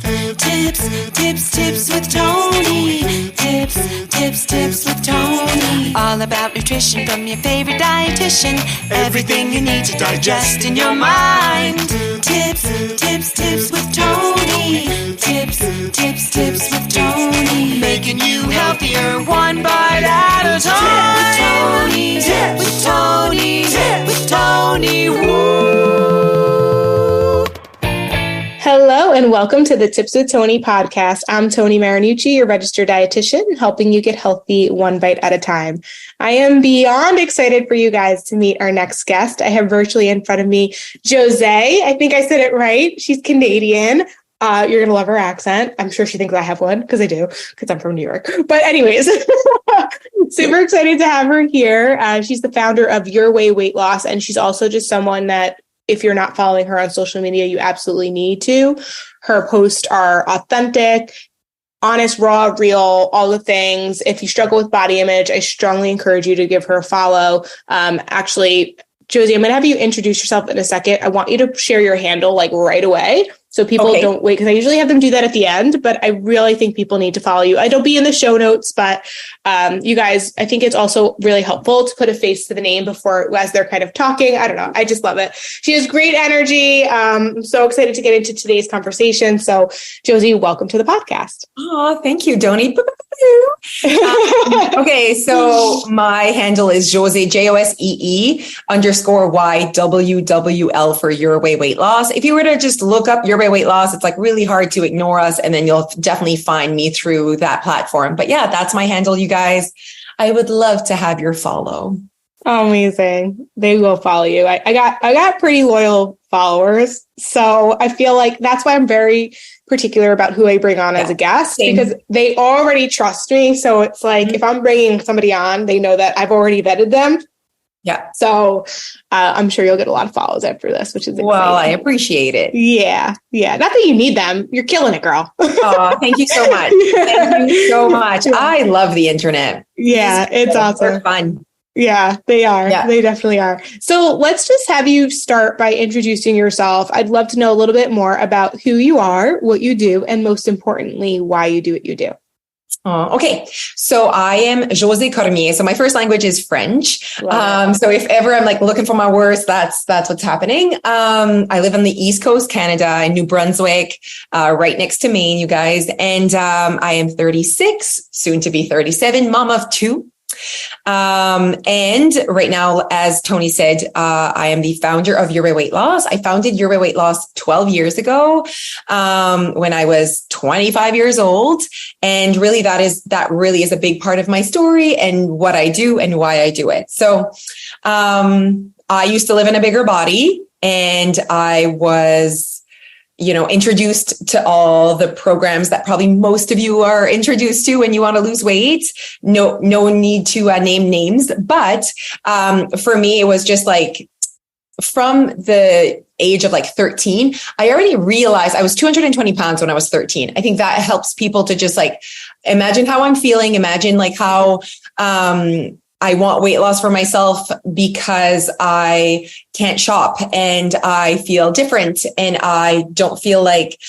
Tips with Tony. Tips with Tony. All about nutrition from your favorite dietitian. Everything you need to digest in your mind. Tips with Tony. Tips with Tony. Making you healthier one bite at a time. With Tony. Woo! Hello and welcome to the Tips with Tony podcast. I'm Tony Marinucci, your registered dietitian, helping you get healthy one bite at a time. I am beyond excited for you guys to meet our next guest. I have virtually in front of me Josee. I think I said it right. She's Canadian. You're going to love her accent. I'm sure she thinks I have one because I do, because I'm from New York. But anyways, super excited to have her here. She's the founder of Your Way Weight Loss, and she's also just someone that if you're not following her on social media, you absolutely need to. Her posts are authentic, honest, raw, real, all the things. If you struggle with body image, I strongly encourage you to give her a follow. Actually, Josee, I'm going to have you introduce yourself in a second. I want you to share your handle like right away, so people don't wait, because I usually have them do that at the end, but I really think people need to follow you. It'll be in the show notes, but you guys, I think it's also really helpful to put a face to the name as they're kind of talking. I don't know. I just love it. She has great energy. I'm so excited to get into today's conversation. So Josee, welcome to the podcast. Oh, thank you, Doni. Okay, so my handle is Josee, JOSEE_YWWL for Your Way Weight Loss. If you were to just look up Your Way Weight Loss, it's like really hard to ignore us, and then you'll definitely find me through that platform. But yeah, that's my handle, you guys. I would love to have your follow. Oh, amazing. They will follow you. I got pretty loyal followers. So I feel like that's why I'm very particular about who I bring on as a guest, because they already trust me. So it's like, if I'm bringing somebody on, they know that I've already vetted them. Yeah. So I'm sure you'll get a lot of follows after this, which is exciting. Well, I appreciate it. Yeah. Not that you need them. You're killing it, girl. Oh, thank you so much. Thank you so much. I love the internet. Yeah, it's awesome. They're fun. Yeah, they are. Yeah. They definitely are. So let's just have you start by introducing yourself. I'd love to know a little bit more about who you are, what you do, and most importantly, why you do what you do. Okay. So I am Josee Comier. So my first language is French. So if ever I'm like looking for my words, that's what's happening. I live on the East Coast, Canada, in New Brunswick, right next to Maine, you guys. And I am 36, soon to be 37, mom of two. And right now, as Tony said, I am the founder of Your Way Weight Loss. I founded Your Way Weight Loss 12 years ago, when I was 25 years old. And really that really is a big part of my story and what I do and why I do it. So, I used to live in a bigger body, and I was introduced to all the programs that probably most of you are introduced to when you want to lose weight. No need to name names, but for me, it was just like from the age of like 13, I already realized I was 220 pounds when I was 13. I think that helps people to just like imagine how I'm feeling, imagine like how I want weight loss for myself because I can't shop and I feel different and I don't feel like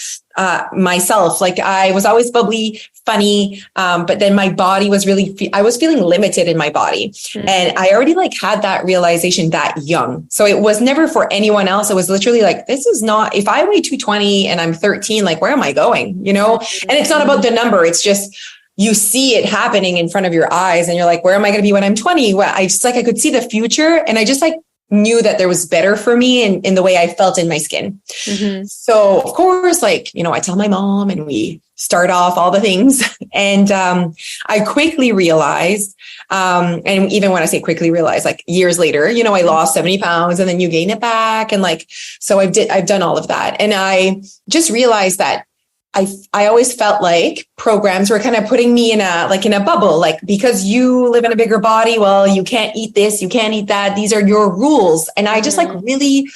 myself. Like I was always bubbly, funny, but then my body was I was feeling limited in my body. Mm-hmm. And I already like had that realization that young. So it was never for anyone else. It was literally like, this is not, if I weigh 220 and I'm 13, like, where am I going? Mm-hmm. And it's not about the number. It's just, you see it happening in front of your eyes and you're like, where am I going to be when I'm 20? Well, I could see the future. And I just like knew that there was better for me in the way I felt in my skin. Mm-hmm. So of course, like, I tell my mom and we start off all the things. And I quickly realized, and even when I say quickly realized, like years later, I lost 70 pounds and then you gain it back. And like, so I've done all of that. And I just realized that I always felt like programs were kind of putting me in a bubble, like, because you live in a bigger body, well, you can't eat this, you can't eat that. These are your rules. And I just like really,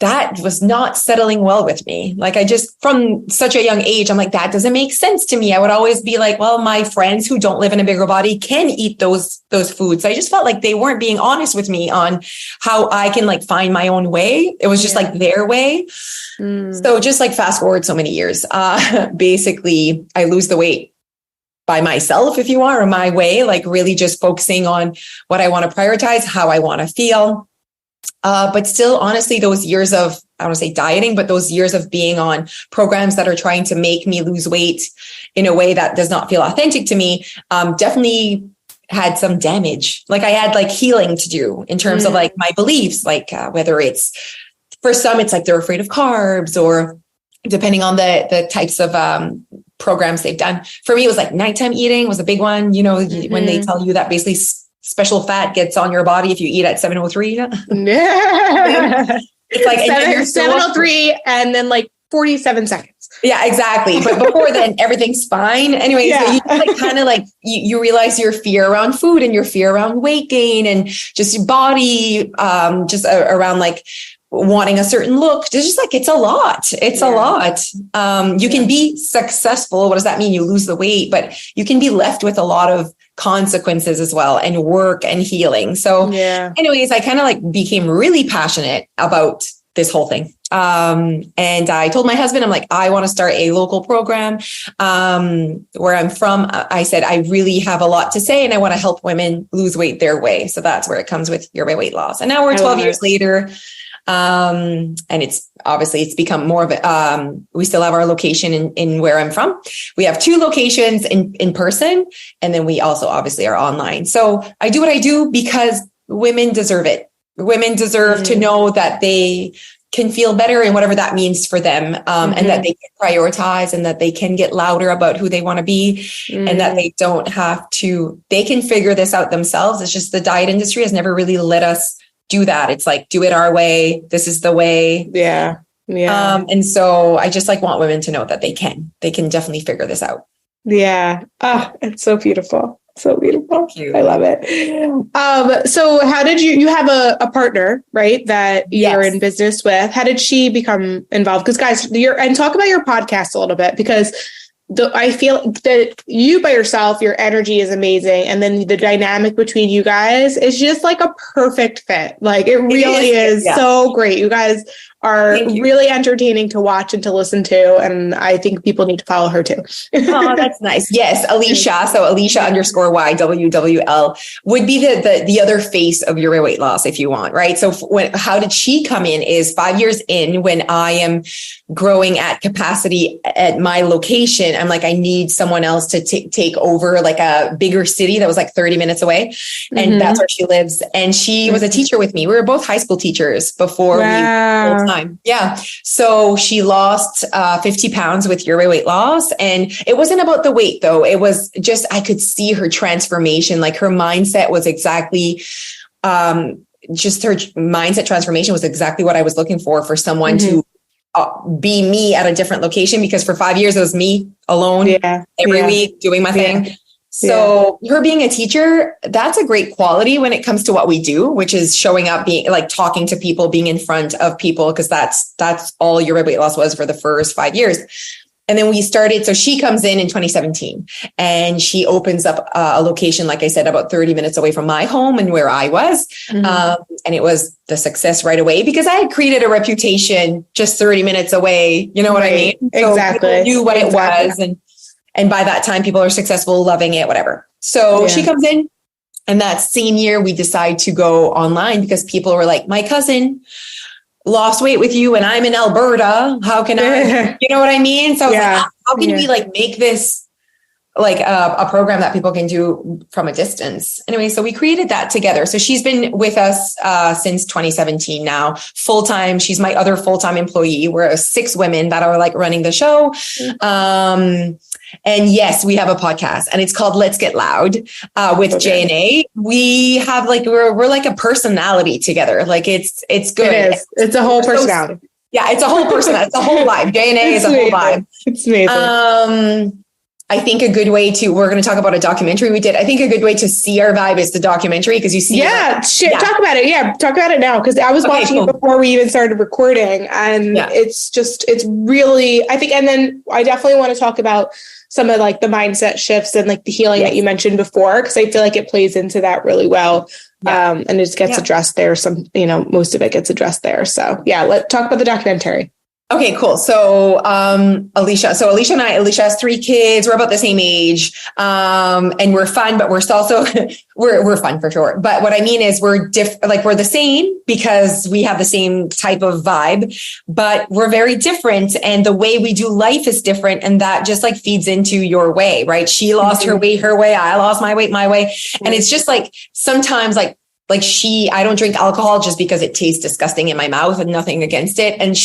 that was not settling well with me. Like I just, from such a young age, I'm like, that doesn't make sense to me. I would always be like, well, my friends who don't live in a bigger body can eat those foods. So I just felt like they weren't being honest with me on how I can like find my own way. It was just like their way. So just like fast forward so many years, basically I lose the weight by myself, if you want, or my way, like really just focusing on what I want to prioritize, how I want to feel. But still, honestly, those years of, I don't want to say dieting, but those years of being on programs that are trying to make me lose weight in a way that does not feel authentic to me, definitely had some damage. Like I had like healing to do in terms of like my beliefs, like whether it's, for some, it's like they're afraid of carbs, or depending on the types of programs they've done. For me, it was like nighttime eating was a big one. You know, when they tell you that basically special fat gets on your body if you eat at 7:03. It's like 7:03 and then like 47 seconds. Yeah, exactly. But before then, everything's fine. Anyway, so you like kind of like you realize your fear around food and your fear around weight gain and just your body, just around like wanting a certain look. It's just like, it's a lot. It's a lot. You can be successful. What does that mean? You lose the weight, but you can be left with a lot of consequences as well, and work and healing. So anyways, I kind of like became really passionate about this whole thing. And I told my husband, I'm like, I want to start a local program. Where I'm from, I said, I really have a lot to say and I want to help women lose weight their way. So that's where it comes with Your Way Weight Loss. And now we're 12 years later. And it's become more of a, we still have our location in where I'm from. We have 2 locations in person. And then we also obviously are online. So I do what I do because women deserve it. Women deserve to know that they can feel better and whatever that means for them. And that they can prioritize and that they can get louder about who they want to be and that they don't have to, they can figure this out themselves. It's just the diet industry has never really let us do that. It's like, do it our way. This is the way. Yeah. And so I just like want women to know that they can definitely figure this out. Yeah. It's so beautiful. So beautiful. I love it. So how did you have a partner, right? That you're in business with. How did she become involved? Because guys, and talk about your podcast a little bit, because I feel that you by yourself, your energy is amazing. And then the dynamic between you guys is just like a perfect fit. Like it really is so great. You guys are really entertaining to watch and to listen to. And I think people need to follow her too. Oh, that's nice. Yes. Alicia. So Alicia_YWWL would be the other face of Your Way Weight Loss if you want, right? So how did she come in is 5 years in when I am growing at capacity at my location. I'm like, I need someone else to take over like a bigger city that was like 30 minutes away. And that's where she lives. And she was a teacher with me. We were both high school teachers before we full time. Yeah. So she lost 50 pounds with Your Way Weight Loss. And it wasn't about the weight though. It was just, I could see her transformation. Like her mindset was exactly, just her mindset transformation was exactly what I was looking for someone to be me at a different location, because for 5 years it was me alone every week doing my thing. So her being a teacher, that's a great quality when it comes to what we do, which is showing up, being like talking to people, being in front of people, because that's all Your Way Weight Loss was for the first 5 years. And then we started. So she comes in 2017 and she opens up a location, like I said, about 30 minutes away from my home and where I was. And it was the success right away because I had created a reputation just 30 minutes away. You know what I mean? So exactly. People knew what it was. And by that time, people are successful, loving it, whatever. So she comes in, and that same year we decide to go online because people were like, my cousin lost weight with you and I'm in Alberta. How can I, you know what I mean? So I was like, how can we like make this like a program that people can do from a distance? Anyway, so we created that together. So she's been with us since 2017 now, full-time. She's my other full-time employee. We're 6 women that are like running the show. And yes, we have a podcast and it's called Let's Get Loud with J&A. We have like, we're like a personality together. Like it's good. It is. It's a whole personality. It's a whole person. It's a whole vibe. J&A is a whole vibe. It's amazing. I think a good way we're going to talk about a documentary we did. I think a good way to see our vibe is the documentary, because you see. Talk about it. Yeah, talk about it now. Because I was watching it before we even started recording, and it's really, I think, and then I definitely want to talk about some of like the mindset shifts and like the healing that you mentioned before, because I feel like it plays into that really well. And it just gets addressed there. Most of it gets addressed there. So let's talk about the documentary. Okay, cool. So, Alicia and Alicia has 3 kids. We're about the same age. And we're fun, but we're also, we're fun for sure. But what I mean is we're we're the same because we have the same type of vibe, but we're very different. And the way we do life is different. And that just like feeds into your way, right? She lost her weight, her way. I lost my weight, my way. And it's just like, sometimes I don't drink alcohol just because it tastes disgusting in my mouth, and nothing against it. And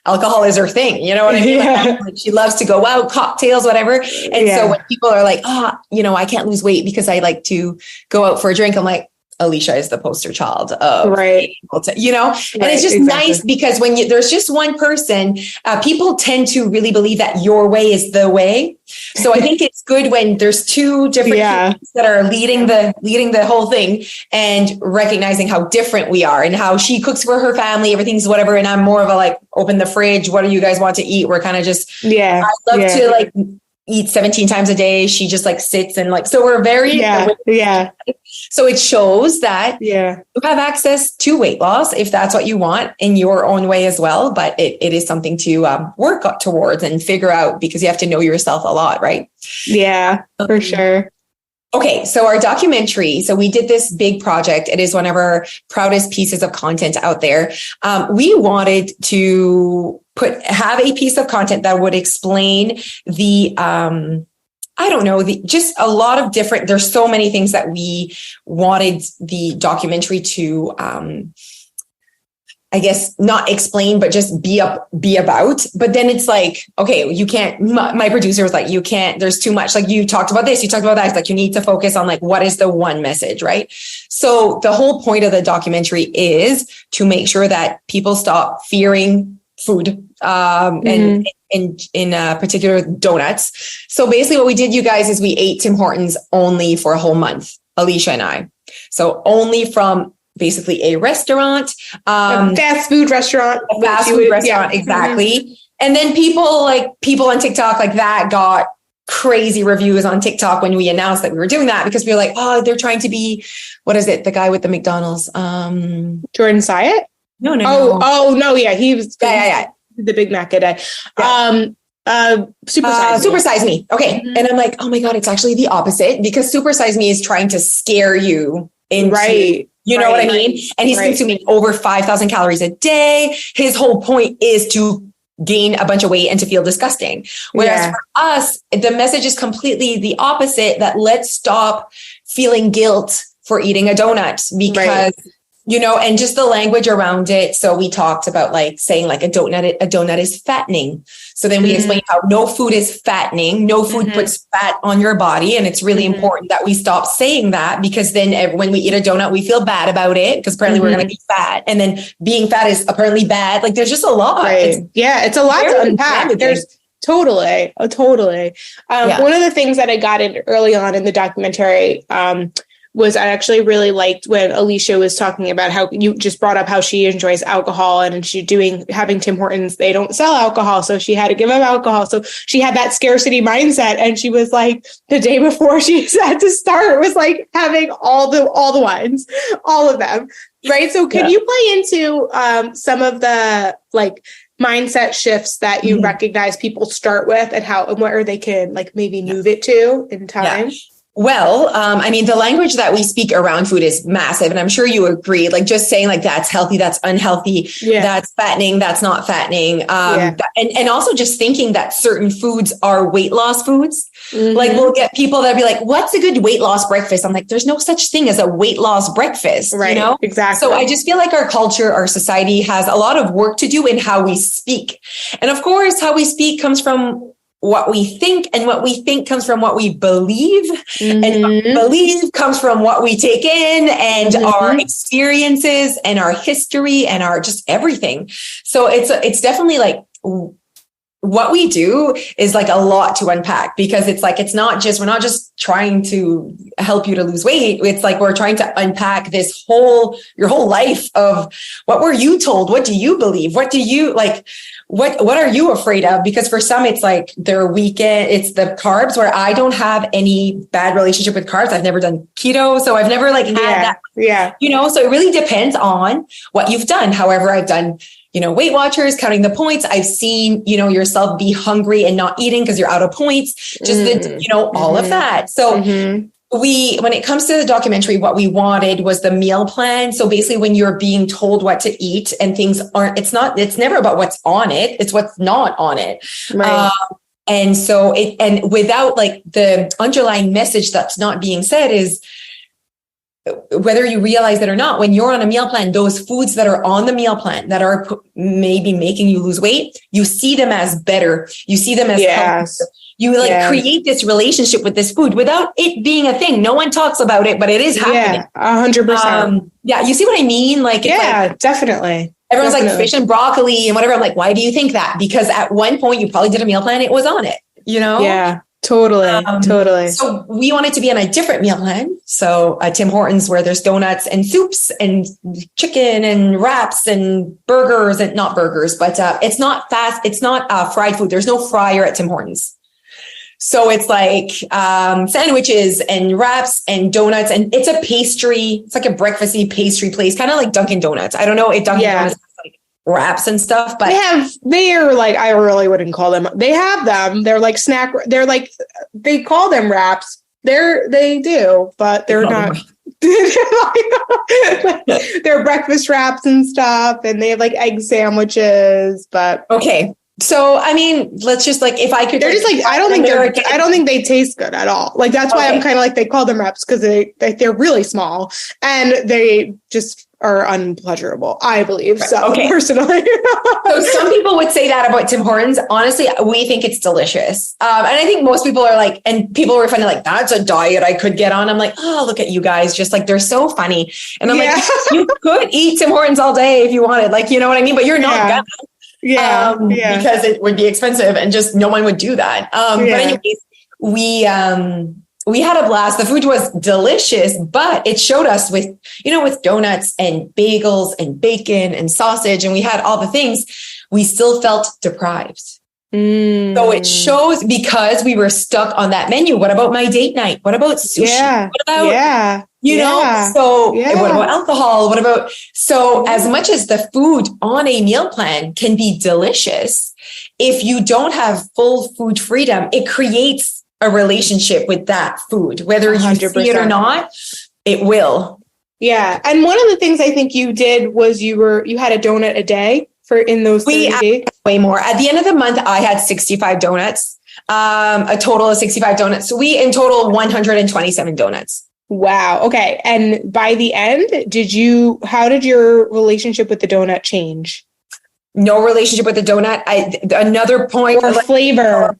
alcohol is her thing. You know what I mean? Like, she loves to go out, cocktails, whatever. And so when people are like, I can't lose weight because I like to go out for a drink, I'm like, Alicia is the poster child of being able to, and it's just nice because when there's just one person, people tend to really believe that your way is the way. So I think it's good when there's 2 different people that are leading the whole thing, and recognizing how different we are and how she cooks for her family, everything's whatever. And I'm more of a like, open the fridge. What do you guys want to eat? We're kind of just, I love to like eat 17 times a day. She just like sits and like, so we're very, so it shows that you have access to weight loss if that's what you want in your own way as well. But it is something to work towards and figure out, because you have to know yourself a lot, right? Yeah, for sure. Okay, so our documentary, so we did this big project. It is one of our proudest pieces of content out there. We wanted to have a piece of content that would explain just a lot of different, there's so many things that we wanted the documentary to, I guess not explain, but just be about. But then it's like, okay, you can't, my producer was like, you can't, there's too much. Like, you talked about this, you talked about that. It's like, you need to focus on like, what is the one message, right? So the whole point of the documentary is to make sure that people stop fearing food, and in particular donuts. So basically what we did, you guys, is we ate Tim Hortons only for a whole month, Alicia and I. So only from basically a restaurant, a fast food restaurant, exactly. And then people on TikTok like that got crazy reviews on TikTok when we announced that we were doing that, because we were like, oh, they're trying to be, what is it? The guy with the McDonald's, Jordan Syatt? No. Yeah. He was the Big Mac guy. Super Size Me. Okay. Mm-hmm. And I'm like, oh my God, it's actually the opposite, because Super Size Me is trying to scare you into, you know what I mean? And he's consuming over 5,000 calories a day. His whole point is to gain a bunch of weight and to feel disgusting. Whereas for us, the message is completely the opposite, that let's stop feeling guilt for eating a donut, because and just the language around it. So we talked about like saying like a donut is fattening. So then we explained how no food is fattening. No food puts fat on your body. And it's really important that we stop saying that, because then when we eat a donut, we feel bad about it, because apparently we're going to be fat. And then being fat is apparently bad. Like, there's just a lot. It's a lot to unpack. There's totally. One of the things that I got in early on in the documentary, was I actually really liked when Alicia was talking about how you just brought up how she enjoys alcohol, and having Tim Hortons, they don't sell alcohol. So she had to give up alcohol. So she had that scarcity mindset. And she was like, the day before she had to start, was like having all the wines, all of them. Right. So can you play into some of the like mindset shifts that you recognize people start with, and where they can like maybe move it to in time? Well, I mean, the language that we speak around food is massive. And I'm sure you agree, like just saying like, that's healthy, that's unhealthy, that's fattening, that's not fattening. And also just thinking that certain foods are weight loss foods. Like, we'll get people that be like, what's a good weight loss breakfast? I'm like, there's no such thing as a weight loss breakfast, you know? Exactly. So I just feel like our culture, our society has a lot of work to do in how we speak. And of course, how we speak comes from what we think, and what we think comes from what we believe, and what we believe comes from what we take in, and our experiences and our history and our just everything. So it's definitely like what we do is like a lot to unpack, because it's like, we're not just trying to help you to lose weight. It's like, we're trying to unpack your whole life of what were you told? What do you believe? What do you like? What are you afraid of? Because for some, it's like their weekend, it's the carbs, where I don't have any bad relationship with carbs. I've never done keto. So I've never like had that, so it really depends on what you've done. However, I've done, Weight Watchers, counting the points. I've seen, yourself be hungry and not eating because you're out of points, just all of that. So when it comes to the documentary, what we wanted was the meal plan. So basically, when you're being told what to eat and things it's never about what's on it. It's what's not on it. Right. And so and without like the underlying message that's not being said is, whether you realize it or not, when you're on a meal plan, those foods that are on the meal plan that are maybe making you lose weight, you see them as better. You see them as healthier. You create this relationship with this food without it being a thing. No one talks about it, but it is happening. 100%. You see what I mean? Like, definitely. Everyone's like fish and broccoli and whatever. I'm like, why do you think that? Because at one point you probably did a meal plan. It was on it, Yeah. Totally. So we wanted to be on a different meal plan. So Tim Hortons, where there's donuts and soups and chicken and wraps and burgers, and not burgers, but it's not fast. It's not fried food. There's no fryer at Tim Hortons. So it's like sandwiches and wraps and donuts, and it's a pastry. It's like a breakfasty pastry place, kind of like Dunkin' Donuts. I don't know if Dunkin' Donuts has like wraps and stuff, but they're like, I really wouldn't call them. They have them. They're like snack. They're like, they call them wraps. They do, but they're not. They're breakfast wraps and stuff, and they have like egg sandwiches. But okay. So, I mean, let's just like, if I could, they're just like, I don't think they taste good at all. Like, that's why I'm kind of like, they call them wraps, because they're really small and they just are unpleasurable, I believe. So personally. So some people would say that about Tim Hortons. Honestly, we think it's delicious. And I think most people are like, and people were funny, like, that's a diet I could get on. I'm like, oh, look at you guys. Just like, they're so funny. And I'm like, you could eat Tim Hortons all day if you wanted, like, you know what I mean? But you're not gonna. Because it would be expensive and just no one would do that. But anyways, we had a blast. The food was delicious, but it showed us with donuts and bagels and bacon and sausage, and we had all the things, we still felt deprived. So it shows, because we were stuck on that menu. What about my date night? What about sushi? What about, what about alcohol? As much as the food on a meal plan can be delicious, if you don't have full food freedom, it creates a relationship with that food, whether you 100%. See it or not, it will. Yeah. And one of the things I think you did was you had a donut a day in those 30 days? Way more. At the end of the month, I had 65 donuts, a total of 65 donuts. So we in total 127 donuts. Wow. Okay. And by the end, how did your relationship with the donut change? No relationship with the donut. Another point. Or flavor.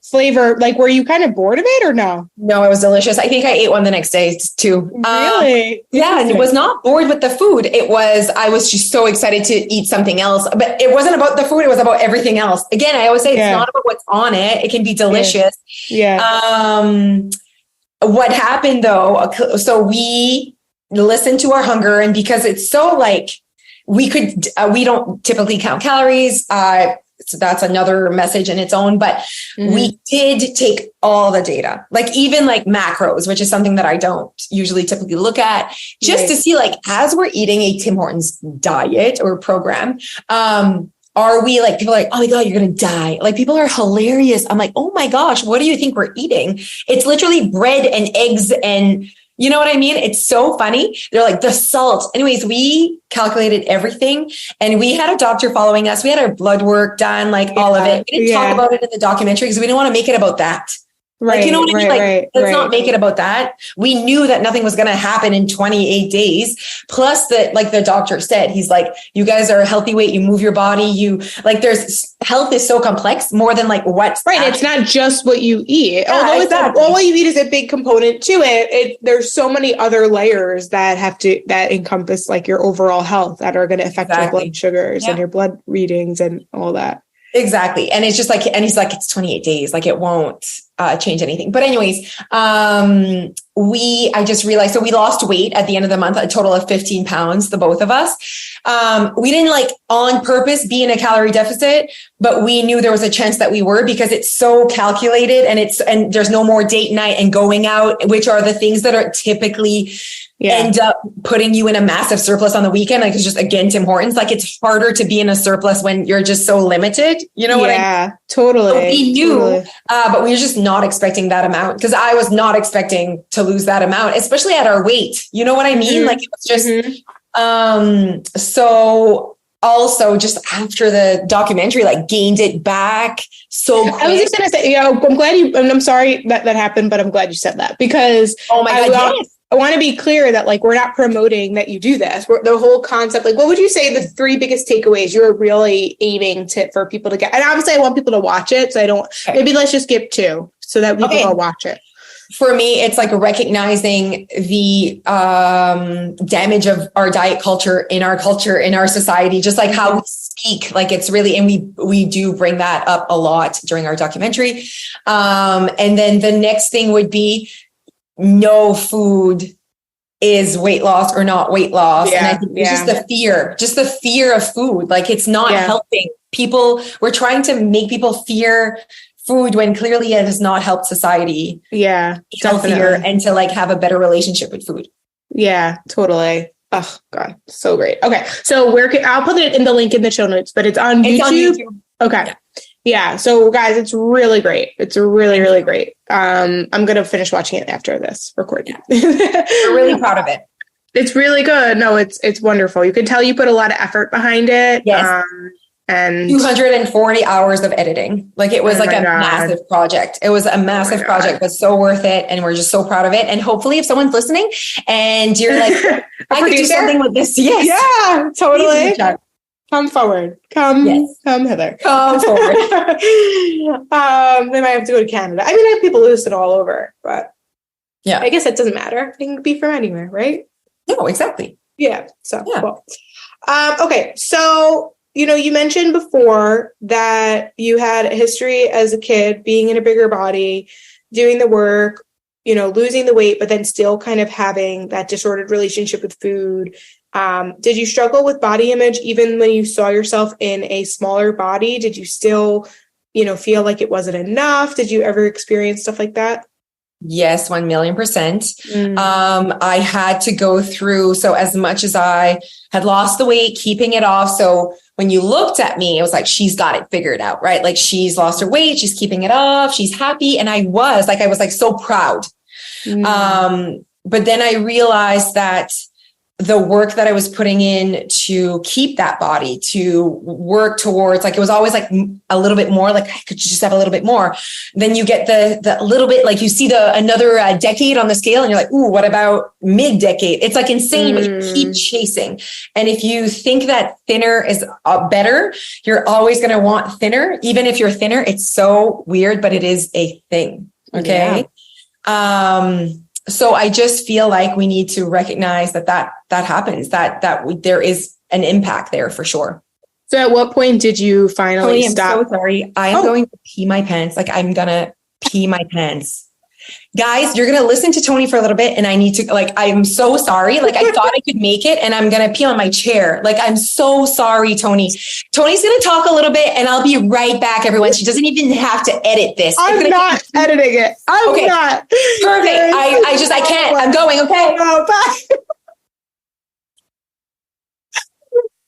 Like, were you kind of bored of it or no? No, it was delicious. I think I ate one the next day too. Really? And it was not bored with the food. I was just so excited to eat something else, but it wasn't about the food. It was about everything else. Again, I always say it's not about what's on it. It can be delicious. What happened though? So we listened to our hunger, and because it's so like, we don't typically count calories. So that's another message in its own, but we did take all the data, like even like macros, which is something that I don't usually typically look at, just to see, like, as we're eating a Tim Hortons diet or program, are we like, people are like, oh my God, you're going to die. Like, people are hilarious. I'm like, oh my gosh, what do you think we're eating? It's literally bread and eggs and, you know what I mean? It's so funny. They're like, the salt. Anyways, we calculated everything, and we had a doctor following us. We had our blood work done, like all of it. We didn't talk about it in the documentary because we didn't want to make it about that. Right. Like, you know what I mean? Like, let's not make it about that. We knew that nothing was going to happen in 28 days. Plus that, like the doctor said, he's like, you guys are a healthy weight. You move your body. Health is so complex, more than like what's It's not just what you eat. Although what you eat is a big component to it. There's so many other layers that encompass like your overall health that are going to affect your blood sugars and your blood readings and all that. Exactly. And it's just like, and he's like, it's 28 days. Like it won't change anything. But anyways, I just realized, so we lost weight at the end of the month, a total of 15 pounds, the both of us. We didn't like on purpose be in a calorie deficit, but we knew there was a chance that we were, because it's so calculated, and there's no more date night and going out, which are the things that are typically end up putting you in a massive surplus on the weekend. Like it's just, again, Tim Hortons, like it's harder to be in a surplus when you're just so limited. You know what I mean? Yeah, totally. So we knew, but we were just not expecting that amount, because I was not expecting to lose that amount, especially at our weight. You know what I mean? Like it was just, so also just after the documentary, like gained it back so quick. I was just going to say, I'm glad and I'm sorry that happened, but I'm glad you said that, because oh my God, yes. I want to be clear that like, we're not promoting that you do this. The whole concept, like, what would you say the 3 biggest takeaways you're really aiming for people to get? And obviously I want people to watch it. So I don't, maybe let's just skip 2 so that people will watch it. For me, it's like recognizing the damage of our diet culture, in our society, just like how we speak, like it's really, and we do bring that up a lot during our documentary. And then the next thing would be, no food is weight loss or not weight loss. And I think it's just the fear of food. Like it's not helping people. We're trying to make people fear food when clearly it has not helped society. Yeah. Healthier and to like have a better relationship with food. Yeah, totally. Oh God. So great. Okay. So I'll put it in the link in the show notes, but it's on YouTube. Okay. Yeah. So guys, it's really great. It's really, really great. I'm going to finish watching it after this recording. We're really proud of it. It's really good. No, it's wonderful. You can tell you put a lot of effort behind it. Yes. And 240 hours of editing. Like it was massive project. It was a massive project, but so worth it. And we're just so proud of it. And hopefully if someone's listening and you're like, I could do something with this. Yes. Yeah, totally. Come forward. Come hither. Come forward. They might have to go to Canada. I mean, I have people listen all over, but yeah, I guess it doesn't matter. They can be from anywhere, right? No, exactly. Yeah. So, cool. Okay. So, you mentioned before that you had a history as a kid being in a bigger body, doing the work, losing the weight, but then still kind of having that disordered relationship with food. Did you struggle with body image even when you saw yourself in a smaller body? Did you still, feel like it wasn't enough? Did you ever experience stuff like that? Yes, 1,000,000%. I had to go through, so as much as I had lost the weight, keeping it off. So when you looked at me, it was like, she's got it figured out, right? Like she's lost her weight, she's keeping it off, she's happy. And I was so proud. But then I realized that the work that I was putting in to keep that body, to work towards, like, it was always like a little bit more, like, I could just have a little bit more. Then you get the little bit, like you see another decade on the scale and you're like, ooh, what about mid-decade? It's like insane, but you keep chasing. And if you think that thinner is better, you're always going to want thinner. Even if you're thinner, it's so weird, but it is a thing. Okay. Yeah. So I just feel like we need to recognize that happens, that there is an impact there for sure. So at what point did you finally stop? I'm so sorry. I am going to pee my pants. Like I'm going to pee my pants. Guys, you're going to listen to Tony for a little bit and I need to, like, I'm so sorry. Like I thought I could make it and I'm going to pee on my chair. Like, I'm so sorry, Tony. Tony's going to talk a little bit and I'll be right back, everyone. She doesn't even have to edit this. I'm not editing it. I'm not. Perfect. I can't. I'm going. Okay. Oh, bye.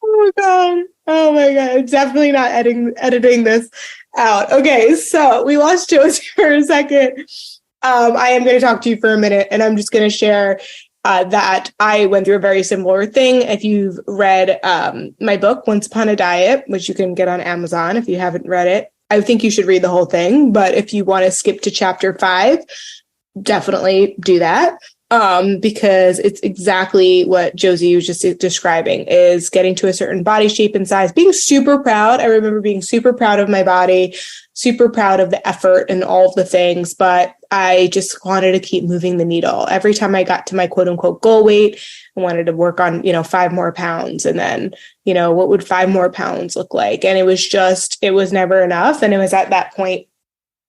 Oh God. Oh my God. Definitely not editing this out. Okay. So we lost Josee for a second. I am going to talk to you for a minute and I'm just going to share that I went through a very similar thing. If you've read my book, Once Upon a Diet, which you can get on Amazon if you haven't read it, I think you should read the whole thing. But if you want to skip to chapter 5, definitely do that. Because it's exactly what Josee was just describing, is getting to a certain body shape and size, being super proud. I remember being super proud of my body, super proud of the effort and all of the things, but I just wanted to keep moving the needle. Every time I got to my quote unquote goal weight, I wanted to work on, 5 more pounds. And then, what would 5 more pounds look like? And it was never enough. And it was at that point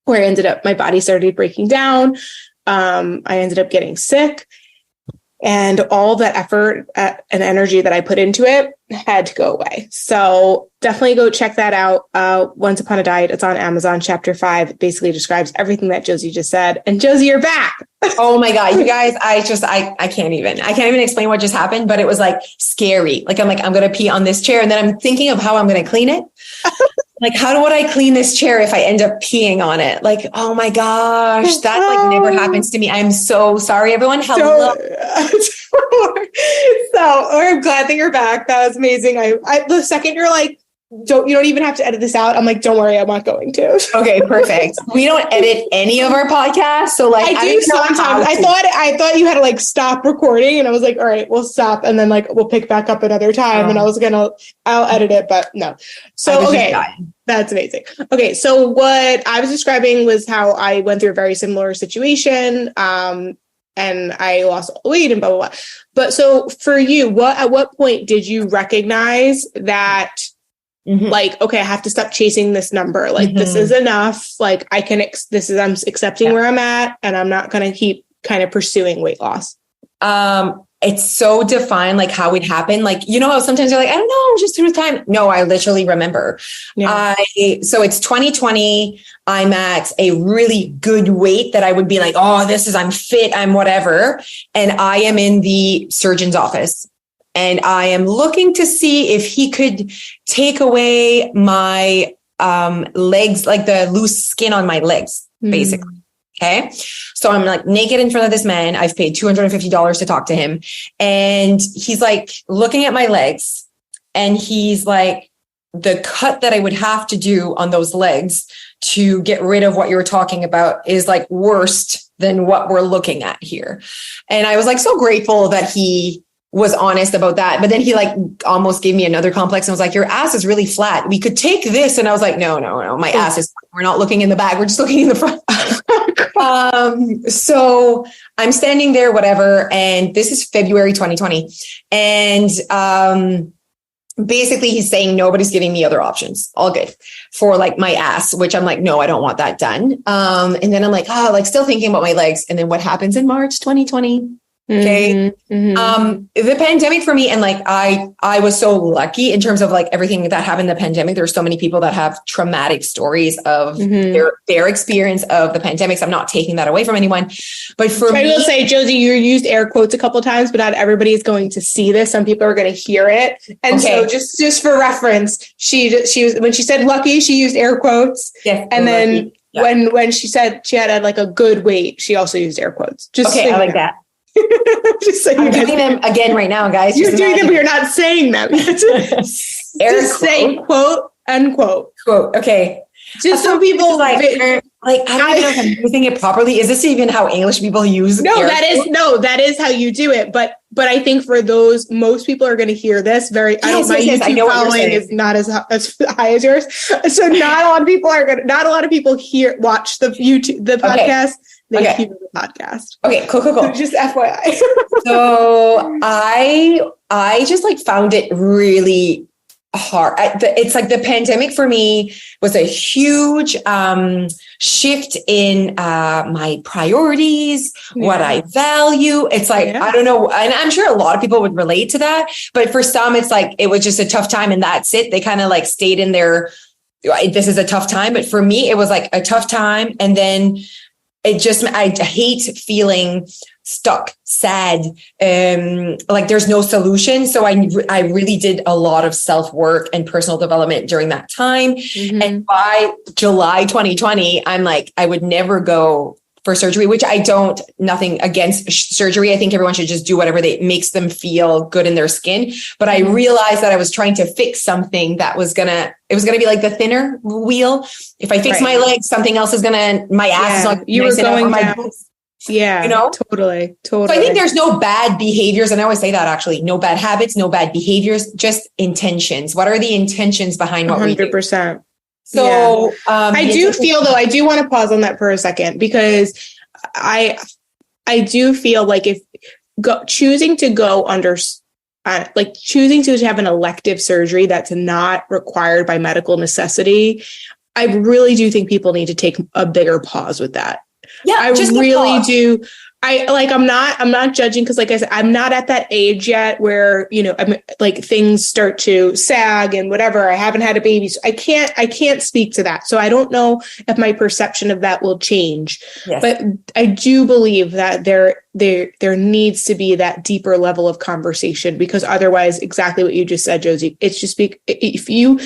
where my body started breaking down. I ended up getting sick, and all that effort and energy that I put into it had to go away. So definitely go check that out. Once Upon a Diet. It's on Amazon. Chapter 5 basically describes everything that Josee just said. And Josee, you're back. Oh my God, you guys, I can't even explain what just happened, but it was like scary. Like, I'm going to pee on this chair. And then I'm thinking of how I'm going to clean it. Like, how would I clean this chair if I end up peeing on it? Like, oh my gosh, that like never happens to me. I'm so sorry, everyone. Hello. So I'm glad that you're back. That was amazing. The second you're like, you don't even have to edit this out. I'm like, don't worry, I'm not going to. Okay, perfect. We don't edit any of our podcasts. So like, I do sometimes. I thought you had to like stop recording, and I was like, all right, we'll stop. And then like, we'll pick back up another time. And I'll edit it, but no. So, okay. That's amazing. Okay. So what I was describing was how I went through a very similar situation. And I lost all the weight and blah, blah, blah. But so for you, at what point did you recognize that like, okay, I have to stop chasing this number. Like, this is enough. Like, I'm accepting where I'm at, and I'm not going to keep kind of pursuing weight loss. It's so defined, like how it happened. Like, how sometimes you're like, I don't know, just through time. No, I literally remember. Yeah. So it's 2020. I'm at a really good weight that I would be like, oh, I'm fit, I'm whatever. And I am in the surgeon's office. And I am looking to see if he could take away my legs, like the loose skin on my legs, basically. Okay. So I'm like naked in front of this man. I've paid $250 to talk to him. And he's like looking at my legs, and he's like, the cut that I would have to do on those legs to get rid of what you were talking about is like worse than what we're looking at here. And I was like, so grateful that he was honest about that. But then he like almost gave me another complex and was like, your ass is really flat. We could take this. And I was like, no, my ass is, we're not looking in the back. We're just looking in the front. So I'm standing there, whatever. And this is February 2020. And, basically he's saying nobody's giving me other options. All good for like my ass, which I'm like, no, I don't want that done. And then I'm like, still thinking about my legs. And then what happens in March 2020? Okay. The pandemic for me, and like, I was so lucky in terms of like everything that happened in the pandemic. There are so many people that have traumatic stories of their experience of the pandemic. So I'm not taking that away from anyone, but for me, I will say, Josee, you used air quotes a couple of times, but not everybody is going to see this. Some people are going to hear it. And so just for reference, she was, when she said lucky, she used air quotes. Yes, and then when she said she had like a good weight, she also used air quotes. Just okay. I like that. Just so I'm doing them again right now, guys. You're doing them, but you're not saying them. Just say quote, unquote. Quote. Okay. Just so people like I don't know if I'm using it properly. Is this even how English people use? That is how you do it. But I think for those, most people are going to hear this my YouTube following is not as high as yours. So not a lot of people watch the podcast. They hear the podcast. Okay, cool. So just FYI. So I just like found it really hard. It's like the pandemic for me was a huge shift in my priorities, what I value. It's like, I don't know. And I'm sure a lot of people would relate to that. But for some, it's like, it was just a tough time and that's it. They kind of like stayed in their, this is a tough time. But for me, it was like a tough time. And then I hate feeling stuck, sad, like there's no solution. So I really did a lot of self-work and personal development during that time. And by July 2020, I'm like, I would never go for surgery, which nothing against surgery. I think everyone should just do whatever makes them feel good in their skin. But I realized that I was trying to fix something that was going to be like the thinner wheel. If I fix my legs, something else is my ass is not you were going down. Yeah, totally. So I think there's no bad behaviors. And I always say that actually, no bad habits, no bad behaviors, just intentions. What are the intentions behind what 100%. We do? 100%. So I do feel though, I do want to pause on that for a second, because I do feel like if choosing to go under, like choosing to have an elective surgery that's not required by medical necessity, I really do think people need to take a bigger pause with that. Yeah, I really do. I'm not judging, because like I said, I'm not at that age yet where, I'm like things start to sag and whatever. I haven't had a baby, so I can't speak to that. So I don't know if my perception of that will change. Yes. But I do believe that there needs to be that deeper level of conversation, because otherwise, exactly what you just said, Josee, it's just if you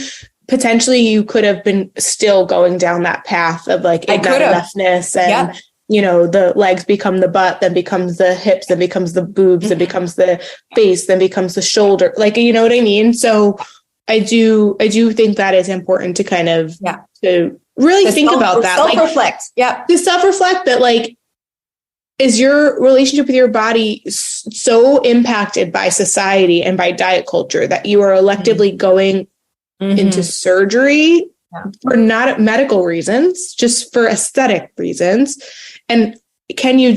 potentially you could have been still going down that path of like not enoughness and the legs become the butt, then becomes the hips, then becomes the boobs, then becomes the face, then becomes the shoulder. Like, you know what I mean? So I do think that is important to kind of to really think about that. Self-reflect. To self-reflect that, like, is your relationship with your body so impacted by society and by diet culture that you are electively going into surgery for not medical reasons, just for aesthetic reasons? And have you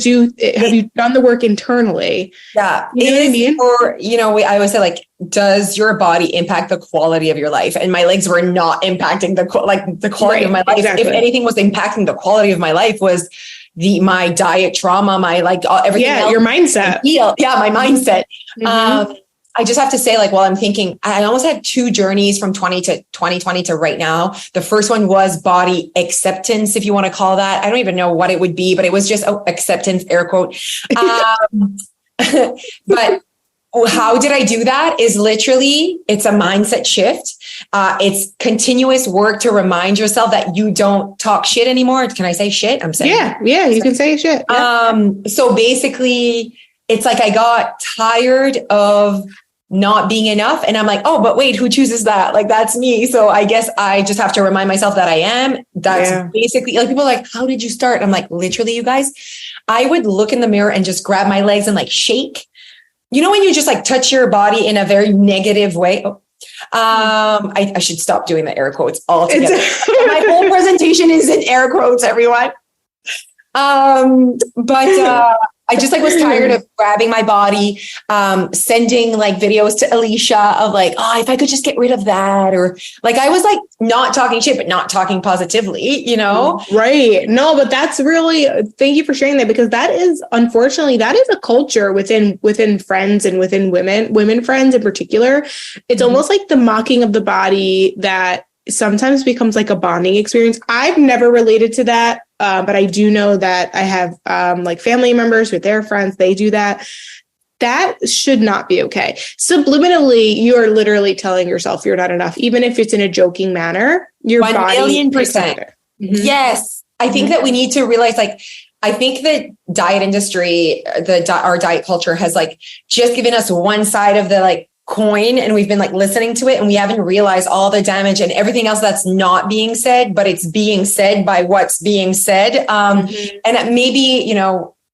done the work internally? Yeah. You know what I mean? Or, I always say, like, does your body impact the quality of your life? And my legs were not impacting the quality of my life. Exactly. If anything was impacting the quality of my life was my diet trauma, my everything else. Your mindset. My mindset. I just have to say, like, while I'm thinking, I almost had 2 journeys from 2020 to right now. The first one was body acceptance, if you want to call that. I don't even know what it would be, but it was just acceptance, air quote. But how did I do that? Is literally, it's a mindset shift. It's continuous work to remind yourself that you don't talk shit anymore. Can I say shit? I'm saying. Yeah, you can say shit. Yeah. So basically, it's like I got tired of not being enough. And I'm like, oh, but wait, who chooses that? Like, that's me. So I guess I just have to remind myself that I am. That's basically, like, people are like, how did you start? I'm like, literally, you guys, I would look in the mirror and just grab my legs and like shake. You know, when you just like touch your body in a very negative way. I should stop doing the air quotes altogether. My whole presentation is in air quotes, everyone. But I just like was tired of grabbing my body, sending like videos to Alicia of like, oh, if I could just get rid of that. Or like, I was like not talking shit, but not talking positively, Right. No, but that's really, thank you for sharing that, because that is, unfortunately, that is a culture within friends and within women friends in particular. It's almost like the mocking of the body that sometimes becomes like a bonding experience. I've never related to that. But I do know that I have like family members with their friends. They do that. That should not be okay. Subliminally, you are literally telling yourself you're not enough, even if it's in a joking manner. Your 1,000,000%. Yes. I think that we need to realize, like, I think the diet industry, our diet culture has like just given us one side of the like coin, and we've been like listening to it, and we haven't realized all the damage and everything else that's not being said, but it's being said by what's being said. And maybe,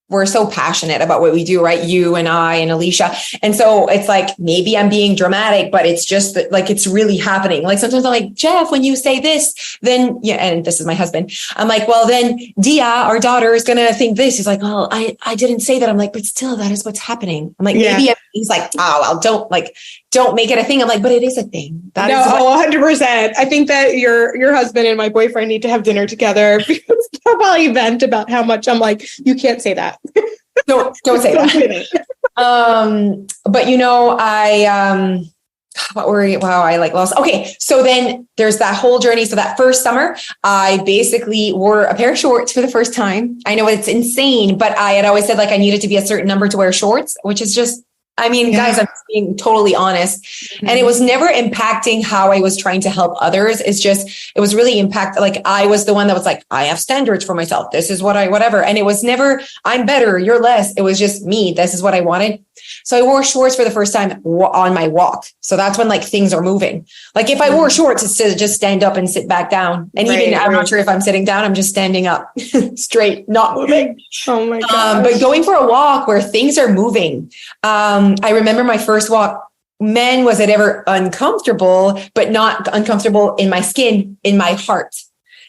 we're so passionate about what we do, right? You and I and Alicia. And so it's like, maybe I'm being dramatic, but it's just that, like, it's really happening. Like, sometimes I'm like, Jeff, when you say this, then, and this is my husband. I'm like, well, then Dia, our daughter, is going to think this. He's like, well, I didn't say that. I'm like, but still, that is what's happening. I'm like, maybe he's like, oh, well, don't make it a thing. I'm like, but it is a thing. 100%. I think that your husband and my boyfriend need to have dinner together, because they'll probably vent about how much I'm like, you can't say that. Don't say that. But I like lost. Okay. So then there's that whole journey. So that first summer, I basically wore a pair of shorts for the first time. I know it's insane, but I had always said like I needed to be a certain number to wear shorts, which is just, guys, I'm being totally honest. And it was never impacting how I was trying to help others. It was really like I was the one that was like, I have standards for myself. This is whatever. And it was never, I'm better, you're less. It was just me. This is what I wanted. So I wore shorts for the first time on my walk. So that's when like things are moving. Like if I wore shorts, it's to just stand up and sit back down. And I'm not sure if I'm sitting down, I'm just standing up straight, not moving. Oh my God. But going for a walk where things are moving. I remember my first walk, man, was it ever uncomfortable, but not uncomfortable in my skin, in my heart,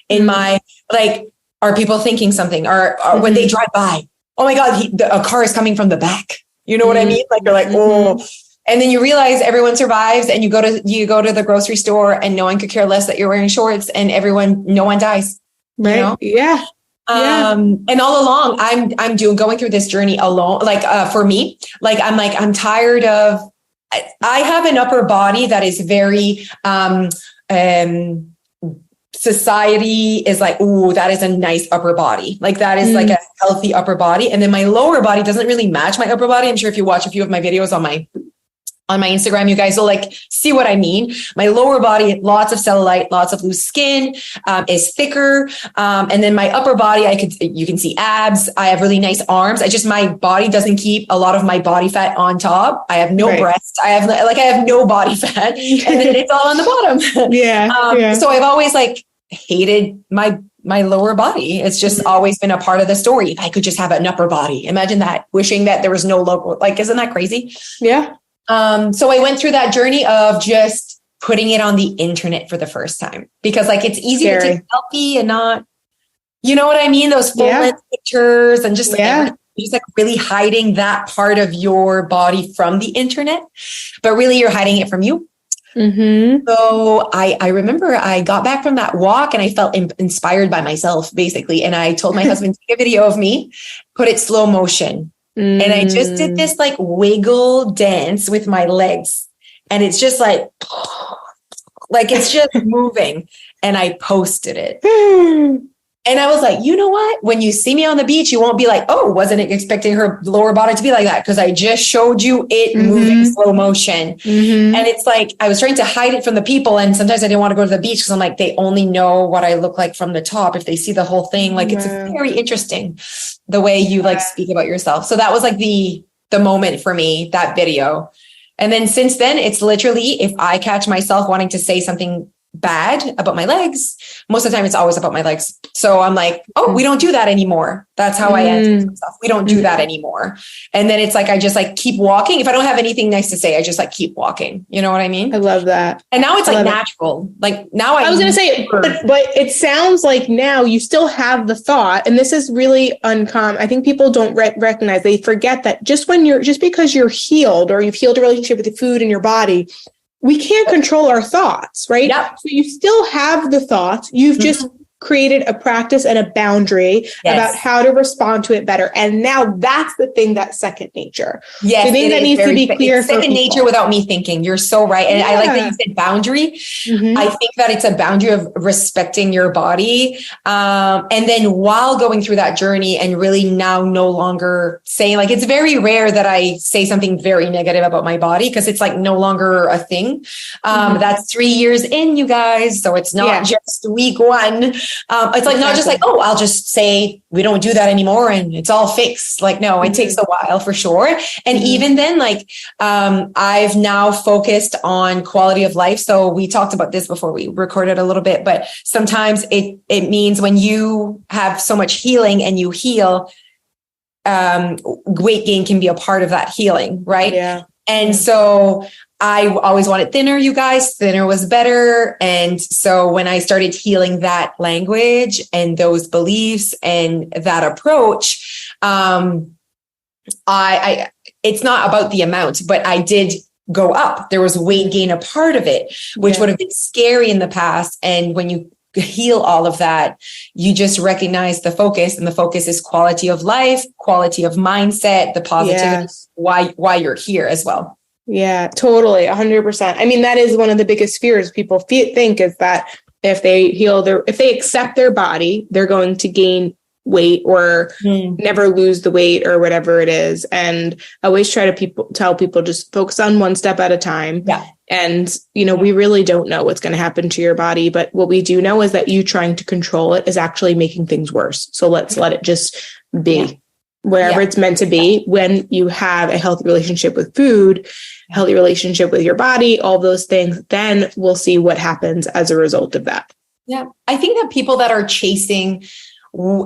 in my, like, are people thinking something or when they drive by? Oh my God, a car is coming from the back. You know what I mean? Like you're like, oh, and then you realize everyone survives, and you go to the grocery store, and no one could care less that you're wearing shorts, and no one dies. Right. You know? Yeah. And all along I'm going through this journey alone. Like, for me, like, I'm tired of, I have an upper body that is very, society is like, ooh, that is a nice upper body. Like that is like a healthy upper body. And then my lower body doesn't really match my upper body. I'm sure if you watch a few of my videos on my Instagram, you guys will like see what I mean. My lower body, lots of cellulite, lots of loose skin, is thicker. And then my upper body, you can see abs. I have really nice arms. My body doesn't keep a lot of my body fat on top. I have no breasts. I have no body fat, and then it's all on the bottom. So I've always like hated my lower body. It's just always been a part of the story. If I could just have an upper body, imagine that, wishing that there was no lower, like, isn't that crazy? Yeah. So I went through that journey of just putting it on the internet for the first time, because like it's easier to take a selfie and not, you know what I mean? Those full length pictures and just like really hiding that part of your body from the internet, but really you're hiding it from you. So I remember I got back from that walk and I felt inspired by myself, basically. And I told my husband, take a video of me, put it slow motion. And I just did this like wiggle dance with my legs. And it's just like it's just moving. And I posted it. And I was like, you know what? When you see me on the beach, you won't be like, oh, wasn't expecting her lower body to be like that, because I just showed you it moving slow motion. And it's like, I was trying to hide it from the people. And sometimes I didn't want to go to the beach because I'm like, they only know what I look like from the top. If they see the whole thing, like it's very interesting the way you like speak about yourself. So that was like the moment for me, that video. And then since then, it's literally, if I catch myself wanting to say something bad about my legs, most of the time it's always about my legs. So I'm like, oh, we don't do that anymore. That's how I answer myself. We don't do that anymore. And then it's like, I just like keep walking. If I don't have anything nice to say, I just like keep walking. You know what I mean? I love that. And now it's like natural. Like now I was going to say, but it sounds like now you still have the thought, and this is really uncommon. I think people don't recognize, they forget that just because you're healed, or you've healed a relationship with the food in your body, we can't control our thoughts, right? Yep. So you still have the thoughts. You've just created a practice and a boundary about how to respond to it better. And now that's the thing that's second nature. Yes, so I think that needs to be clear. It's second nature without me thinking. You're so right. And I like that you said boundary. I think that it's a boundary of respecting your body. And then while going through that journey and really now no longer saying, like, it's very rare that I say something very negative about my body, because it's like no longer a thing. That's 3 years in, you guys. So it's not just week one. It's like not just like, oh, I'll just say we don't do that anymore and it's all fixed. Like, no, it takes a while for sure. And even then, like, I've now focused on quality of life. So we talked about this before we recorded a little bit, but sometimes it means when you have so much healing and you heal, weight gain can be a part of that healing. Right. Yeah. And so I always wanted thinner, you guys. Thinner was better. And so when I started healing that language and those beliefs and that approach, it's not about the amount, but I did go up. There was weight gain a part of it, which would have been scary in the past. And when you heal all of that, you just recognize the focus, and the focus is quality of life, quality of mindset, the positivity, why you're here as well. Yeah, totally. 100%. I mean, that is one of the biggest fears people think, is that if they if they accept their body, they're going to gain weight or never lose the weight or whatever it is. And I always try to tell people, just focus on one step at a time. Yeah. And, we really don't know what's going to happen to your body, but what we do know is that you trying to control it is actually making things worse. So let's let it just be wherever it's meant to be. When you have a healthy relationship with food, healthy relationship with your body, all those things, then we'll see what happens as a result of that. Yeah. I think that people that are chasing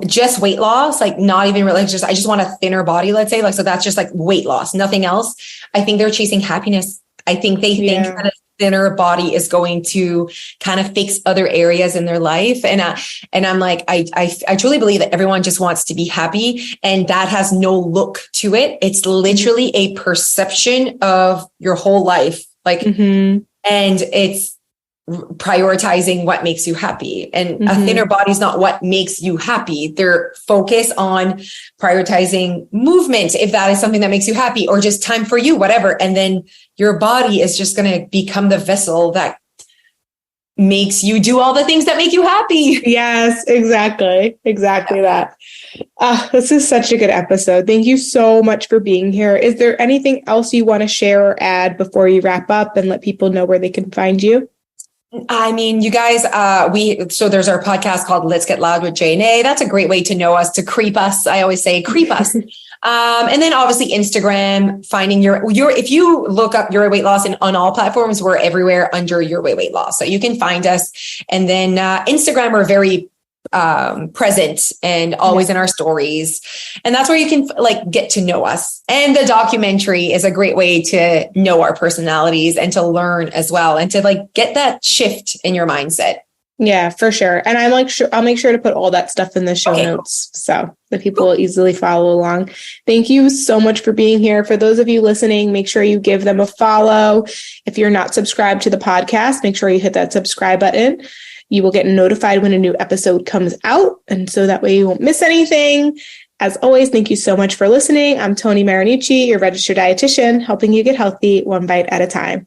just weight loss, like not even really I just want a thinner body, let's say, like, so that's just like weight loss, nothing else. I think they're chasing happiness. I think they think that thinner body is going to kind of fix other areas in their life. And I'm like, I truly believe that everyone just wants to be happy, and that has no look to it. It's literally a perception of your whole life. Like, and it's prioritizing what makes you happy, and a thinner body is not what makes you happy. They're focused on prioritizing movement, if that is something that makes you happy, or just time for you, whatever. And then your body is just going to become the vessel that makes you do all the things that make you happy. Yes, exactly. Exactly that. This is such a good episode. Thank you so much for being here. Is there anything else you want to share or add before you wrap up and let people know where they can find you? I mean, you guys, so there's our podcast called Let's Get Loud with Jay and A. That's a great way to know us, to creep us. I always say creep us. And then obviously Instagram, finding if you look up Your Weight Loss on all platforms, we're everywhere under Your Weight Loss. So you can find us. And then Instagram, we're very present and always in our stories. And that's where you can get to know us. And the documentary is a great way to know our personalities and to learn as well, and to get that shift in your mindset. Yeah, for sure. And I'll make sure to put all that stuff in the show notes so that people will easily follow along. Thank you so much for being here. For those of you listening, make sure you give them a follow. If you're not subscribed to the podcast, make sure you hit that subscribe button. You will get notified when a new episode comes out. And so that way you won't miss anything. As always, thank you so much for listening. I'm Toni Marinucci, your registered dietitian, helping you get healthy one bite at a time.